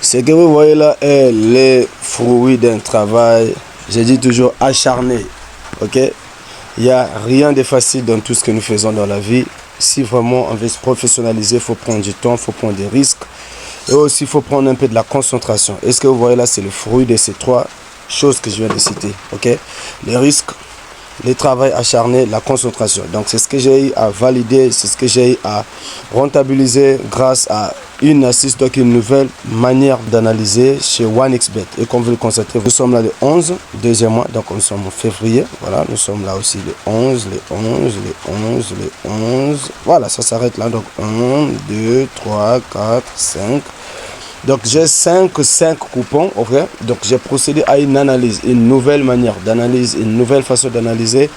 Ce que vous voyez là est le fruit d'un travail, je dis toujours acharné. Ok, il n'y a rien de facile dans tout ce que nous faisons dans la vie. Si vraiment on veut se professionnaliser, il faut prendre du temps, il faut prendre des risques. Et aussi, il faut prendre un peu de la concentration. Et ce que vous voyez là, c'est le fruit de ces trois choses que je viens de citer. Ok, les risques, le travail acharné, la concentration. Donc c'est ce que j'ai eu à valider, c'est ce que j'ai eu à rentabiliser grâce à une astuce, donc une nouvelle manière d'analyser chez OneXBet. Et comme vous le constatez, nous sommes là le 11, deuxième mois, donc nous sommes en février. Voilà, nous sommes là aussi le 11, le 11, le 11, le 11. Voilà, ça s'arrête là. Donc 1, 2, 3, 4, 5. Donc j'ai 5 coupons, ok. Donc j'ai procédé à une analyse, une nouvelle manière d'analyse, une nouvelle façon d'analyser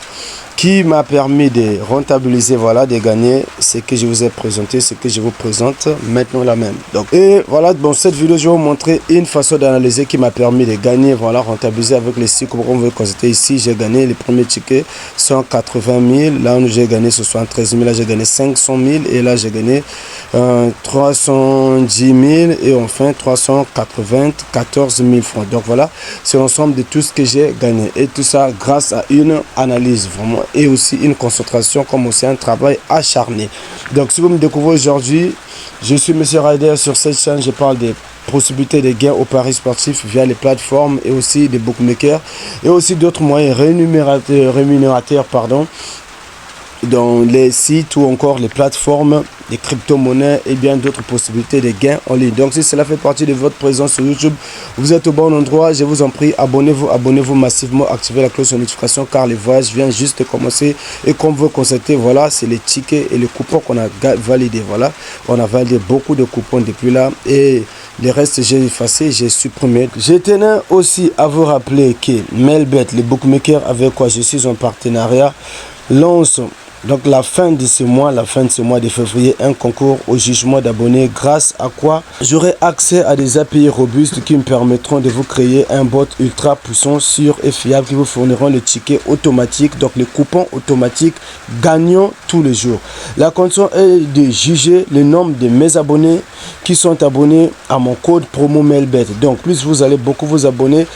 qui m'a permis de rentabiliser, voilà, de gagner ce que je vous ai présenté, ce que je vous présente maintenant là même. Donc, et voilà, bon, cette vidéo, je vais vous montrer une façon d'analyser qui m'a permis de gagner, voilà, rentabiliser avec les 6 coupons. Vous pouvez constater ici, j'ai gagné les premiers tickets 180 000, là où j'ai gagné 73 000, là j'ai gagné 500 000 et là j'ai gagné 310 000 et enfin 394 000 francs. Donc voilà, c'est l'ensemble de tout ce que j'ai gagné et tout ça grâce à une analyse vraiment et aussi une concentration comme aussi un travail acharné. Donc si vous me découvrez aujourd'hui, je suis Monsieur Rider. Sur cette chaîne, je parle des possibilités de gains au paris sportif via les plateformes et aussi des bookmakers et aussi d'autres moyens rémunérateurs dans les sites ou encore les plateformes, les crypto-monnaies et bien d'autres possibilités de gains en ligne. Donc si cela fait partie de votre présence sur YouTube, vous êtes au bon endroit. Je vous en prie, abonnez-vous massivement, activez la cloche de notification car le voyage vient juste de commencer. Et comme vous constatez, voilà, c'est les tickets et les coupons qu'on a validés. Voilà, on a validé beaucoup de coupons depuis là et les restes j'ai effacé, j'ai supprimé. Je tenais aussi à vous rappeler que Melbet, les bookmakers avec quoi je suis en partenariat, lance donc la fin de ce mois de février, un concours au jugement d'abonnés grâce à quoi j'aurai accès à des API robustes qui me permettront de vous créer un bot ultra puissant, sûr et fiable qui vous fourniront les tickets automatiques, donc les coupons automatiques gagnants tous les jours. La condition est de juger le nombre de mes abonnés qui sont abonnés à mon code promo Melbet. Donc plus vous allez beaucoup vous abonner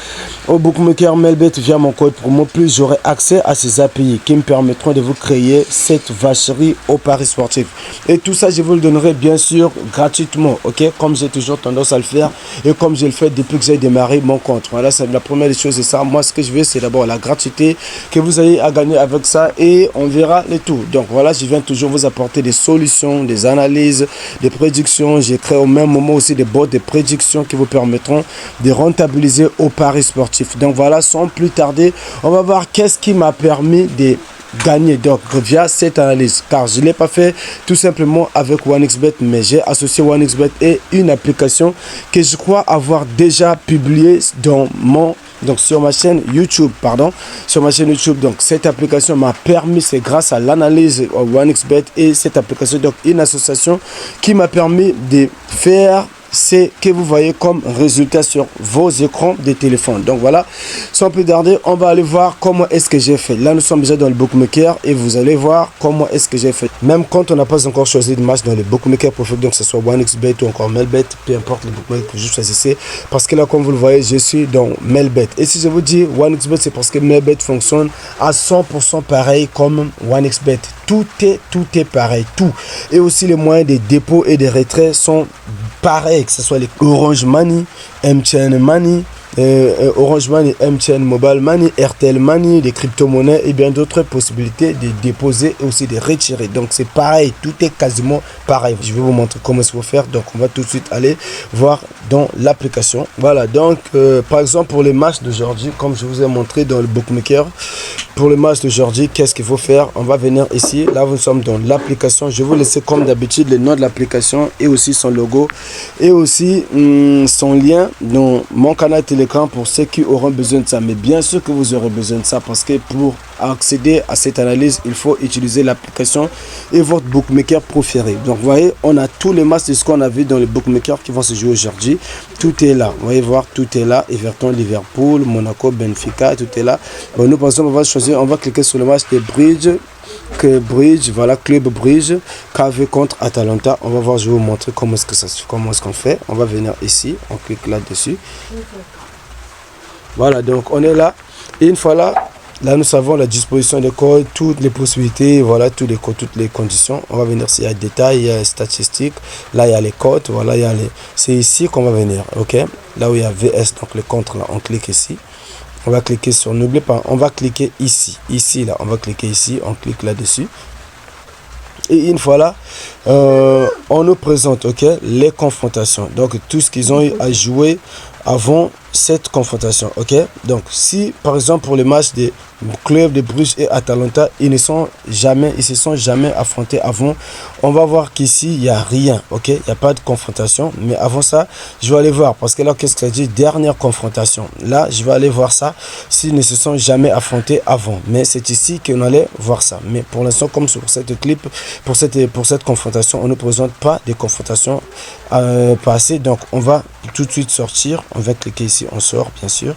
au bookmaker Melbet via mon code promo, plus j'aurai accès à ces API qui me permettront de vous créer cette vacherie au paris sportif. Et tout ça, je vous le donnerai bien sûr gratuitement, ok, comme j'ai toujours tendance à le faire et comme je le fais depuis que j'ai démarré mon compte. Voilà, c'est la première des choses. Et ça, moi, ce que je veux, c'est d'abord la gratuité que vous ayez à gagner avec ça et on verra le tout. Donc voilà, je viens toujours vous apporter des solutions, des analyses, des prédictions. J'ai créé au même moment aussi des bots de prédictions qui vous permettront de rentabiliser au paris sportif. Donc voilà, sans plus tarder, on va voir qu'est-ce qui m'a permis de gagner donc via cette analyse, car je ne l'ai pas fait tout simplement avec OneXBet, mais j'ai associé OneXBet et une application que je crois avoir déjà publiée sur ma chaîne YouTube, Donc cette application m'a permis, c'est grâce à l'analyse OneXBet et cette application, donc une association qui m'a permis de faire c'est que vous voyez comme résultat sur vos écrans de téléphone. Donc voilà, sans plus tarder, on va aller voir comment est-ce que j'ai fait. Là, nous sommes déjà dans le bookmaker et vous allez voir comment est-ce que j'ai fait. Même quand on n'a pas encore choisi de match dans les bookmakers préférés, donc que ce soit OneXBet ou encore Melbet, peu importe le bookmaker que je choisissez. Parce que là, comme vous le voyez, je suis dans Melbet. Et si je vous dis OneXBet, c'est parce que Melbet fonctionne à 100% pareil comme OneXBet. Tout est pareil, tout. Et aussi les moyens de dépôt et de retrait sont pareil, que ce soit les Orange Money, MTN Money, Orange Money, MTN Mobile Money, RTL Money, des crypto-monnaies et bien d'autres possibilités de déposer et aussi de retirer. Donc c'est pareil, tout est quasiment pareil. Je vais vous montrer comment il faut faire. Donc on va tout de suite aller voir dans l'application. Voilà, donc par exemple pour les matchs d'aujourd'hui, comme je vous ai montré dans le bookmaker, pour le match d'aujourd'hui, qu'est-ce qu'il faut faire? On va venir ici, là nous sommes dans l'application. Je vais vous laisser comme d'habitude le nom de l'application et aussi son logo et aussi son lien dans mon canal Telegram pour ceux qui auront besoin de ça. Mais bien sûr que vous aurez besoin de ça parce que pour accéder à cette analyse, il faut utiliser l'application et votre bookmaker préféré. Donc vous voyez, on a tous les matchs de ce qu'on a vu dans les bookmakers qui vont se jouer aujourd'hui. Tout est là, vous voyez voir, tout est là. Everton, Liverpool, Monaco, Benfica, tout est là. Bon, nous par exemple, on va choisir, on va cliquer sur le match de Bridge que Bridge, voilà, Club Bridge, KV contre Atalanta. On va voir, je vais vous montrer comment est-ce qu'on fait. On va venir ici, on clique là-dessus. Voilà, donc on est là. Et une fois là, nous savons la disposition des codes, toutes les possibilités, voilà, tous les codes, toutes les conditions. On va venir s'il y a détails, il y a les statistiques, là il y a les codes, voilà, il y a les. C'est ici qu'on va venir, ok. Là où il y a VS, donc les contre, là, on clique ici. On va cliquer sur, n'oubliez pas, on va cliquer ici, là, on va cliquer ici, on clique là-dessus. Et une fois là, on nous présente, ok, les confrontations. Donc tout ce qu'ils ont eu à jouer avant cette confrontation, ok. Donc si par exemple pour les matchs des clubs de Bruges et Atalanta, ils se sont jamais affrontés avant. On va voir qu'ici il n'y a rien, ok, il n'y a pas de confrontation. Mais avant ça, je vais aller voir, parce que là qu'est-ce que ça dit, dernière confrontation. Là je vais aller voir ça s'ils ne se sont jamais affrontés avant. Mais c'est ici qu'on allait voir ça. Mais pour l'instant, comme sur cette clip, pour cette confrontation, on ne présente pas des confrontations passées. Donc on va tout de suite sortir, on va cliquer ici, on sort bien sûr.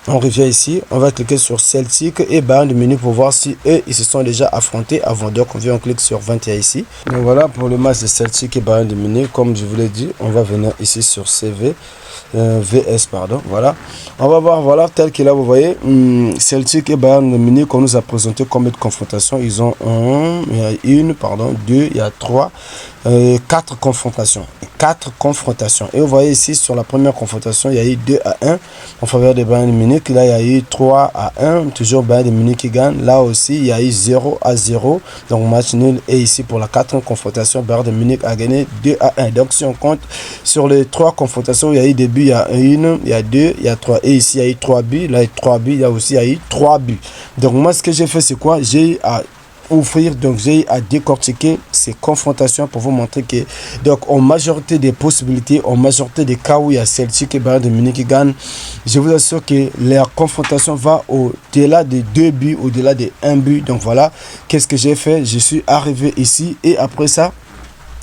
On revient ici, on va cliquer sur Celtic et Bayern de Munich pour voir si eux ils se sont déjà affrontés avant. Donc on vient, on clique sur 21 ici. Donc voilà pour le match de Celtic et Bayern de Munich. Comme je vous l'ai dit, on va venir ici sur VS, pardon. Voilà, on va voir, voilà, tel que là vous voyez, Celtic et Bayern de Munich, on nous a présenté combien de confrontations. Ils ont deux, il y a trois, 4 confrontations. 4 confrontations. Et vous voyez ici sur la première confrontation, il y a eu 2-1 en faveur de Bayern de Munich. Là, il y a eu 3-1, toujours Bayern de Munich qui gagne. Là aussi, il y a eu 0-0, donc match nul. Et ici, pour la 4e confrontation, Bayern de Munich a gagné 2-1. Donc, si on compte sur les 3 confrontations, il y a eu des buts, il y a 1, il y a 2, il y a 3. Et ici, il y a eu 3 buts. Là, il y a eu 3 buts. Il y a aussi eu 3 buts. Donc, moi, ce que j'ai fait, c'est quoi? J'ai à offrir, donc j'ai à décortiquer ces confrontations pour vous montrer que, donc en majorité des possibilités, en majorité des cas où il y a Celtic et Bayern de Munich qui gagnent, je vous assure que la confrontation va au-delà des 2 buts, au-delà des 1 but. Donc voilà, qu'est-ce que j'ai fait? Je suis arrivé ici et après ça,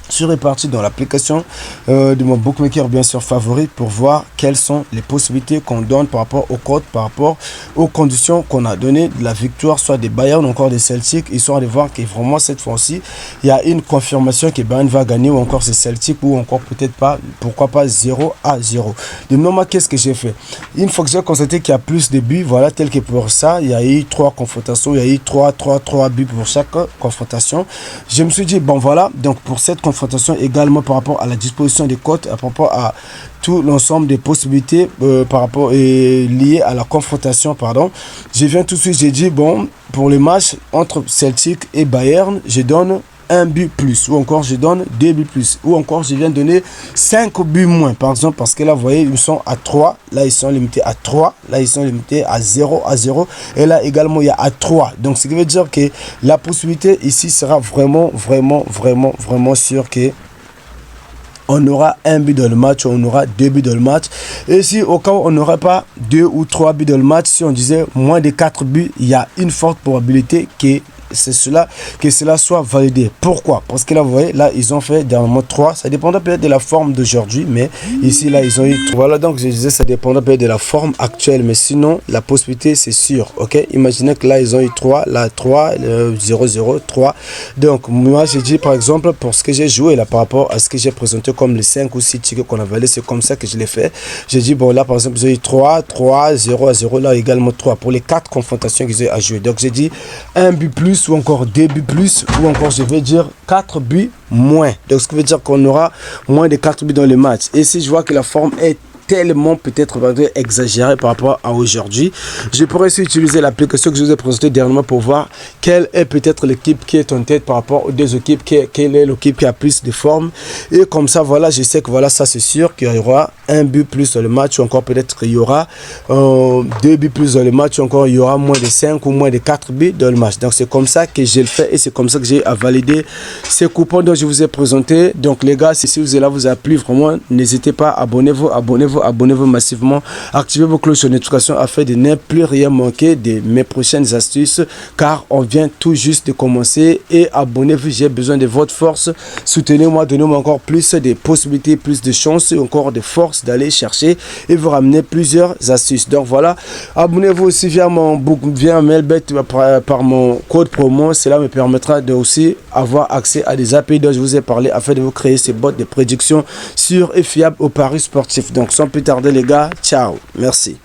je suis reparti dans l'application de mon bookmaker bien sûr favori pour voir quelles sont les possibilités qu'on donne par rapport aux codes, par rapport aux conditions qu'on a donné de la victoire, soit des Bayern ou encore des Celtic, histoire de voir que vraiment cette fois-ci il y a une confirmation que Bayern va gagner ou encore c'est Celtic ou encore peut-être pas, pourquoi pas 0-0. De normal, qu'est-ce que j'ai fait? Une fois que j'ai constaté qu'il y a plus de buts, voilà, tel que pour ça, il y a eu 3 confrontations, il y a eu 3 buts pour chaque confrontation. Je me suis dit bon voilà, donc pour cette confrontation également par rapport à la disposition des cotes, par rapport à tout l'ensemble des possibilités par rapport liées à la confrontation, pardon. Je viens tout de suite, j'ai dit bon, pour le match entre Celtic et Bayern, je donne 1 but plus, ou encore je donne 2 buts plus, ou encore je viens donner 5 buts moins, par exemple, parce que là vous voyez ils sont à 3, là ils sont limités à 3, là ils sont limités à 0, et là également il y a à 3. Donc ce qui veut dire que la possibilité ici sera vraiment sûr que on aura 1 but dans le match, on aura 2 buts dans le match. Et si au cas où on n'aurait pas 2 ou 3 buts dans le match, si on disait moins de 4 buts, il y a une forte probabilité que cela soit validé. Pourquoi? Parce que là vous voyez, là ils ont fait dernièrement 3, ça dépendra peut-être de la forme d'aujourd'hui, mais ici là ils ont eu 3. Voilà, donc je disais ça dépendra peut-être de la forme actuelle, mais sinon la possibilité c'est sûr, ok. Imaginez que là ils ont eu 3, là 3, 0-0, 3. Donc moi j'ai dit par exemple pour ce que j'ai joué là par rapport à ce que j'ai présenté comme les 5 ou 6 tickets qu'on a validé, c'est comme ça que je l'ai fait. J'ai dit bon là par exemple j'ai eu 3, 0-0, là également 3 pour les 4 confrontations qu'ils ont à jouer. Donc j'ai dit 1 but plus ou encore 2 buts plus, ou encore je vais dire 4 buts moins. Donc ce qui veut dire qu'on aura moins de 4 buts dans le match. Et si je vois que la forme est tellement peut-être exagéré par rapport à aujourd'hui, je pourrais aussi utiliser l'application que je vous ai présentée dernièrement pour voir quelle est peut-être l'équipe qui est en tête par rapport aux deux équipes, quelle est l'équipe qui a plus de forme, et comme ça voilà, je sais que voilà, ça c'est sûr qu'il y aura 1 but plus dans le match, ou encore peut-être il y aura 2 buts plus dans le match, ou encore il y aura moins de 5 ou moins de 4 buts dans le match. Donc c'est comme ça que je le fais et c'est comme ça que j'ai à valider ces coupons dont je vous ai présenté. Donc les gars, si vous êtes là, vous a plu vraiment, n'hésitez pas, abonnez-vous abonnez-vous, abonnez-vous massivement, activez vos cloches de notification afin de ne plus rien manquer de mes prochaines astuces, car on vient tout juste de commencer. Et abonnez-vous, j'ai besoin de votre force, soutenez-moi, donnez-moi encore plus de possibilités, plus de chances et encore de force d'aller chercher et vous ramener plusieurs astuces. Donc voilà, abonnez-vous aussi via Mailbet par mon code promo, cela me permettra de aussi avoir accès à des API dont je vous ai parlé afin de vous créer ces bots de prédiction sûrs et fiables au paris sportif. Donc sans plus tarder les gars, ciao, merci.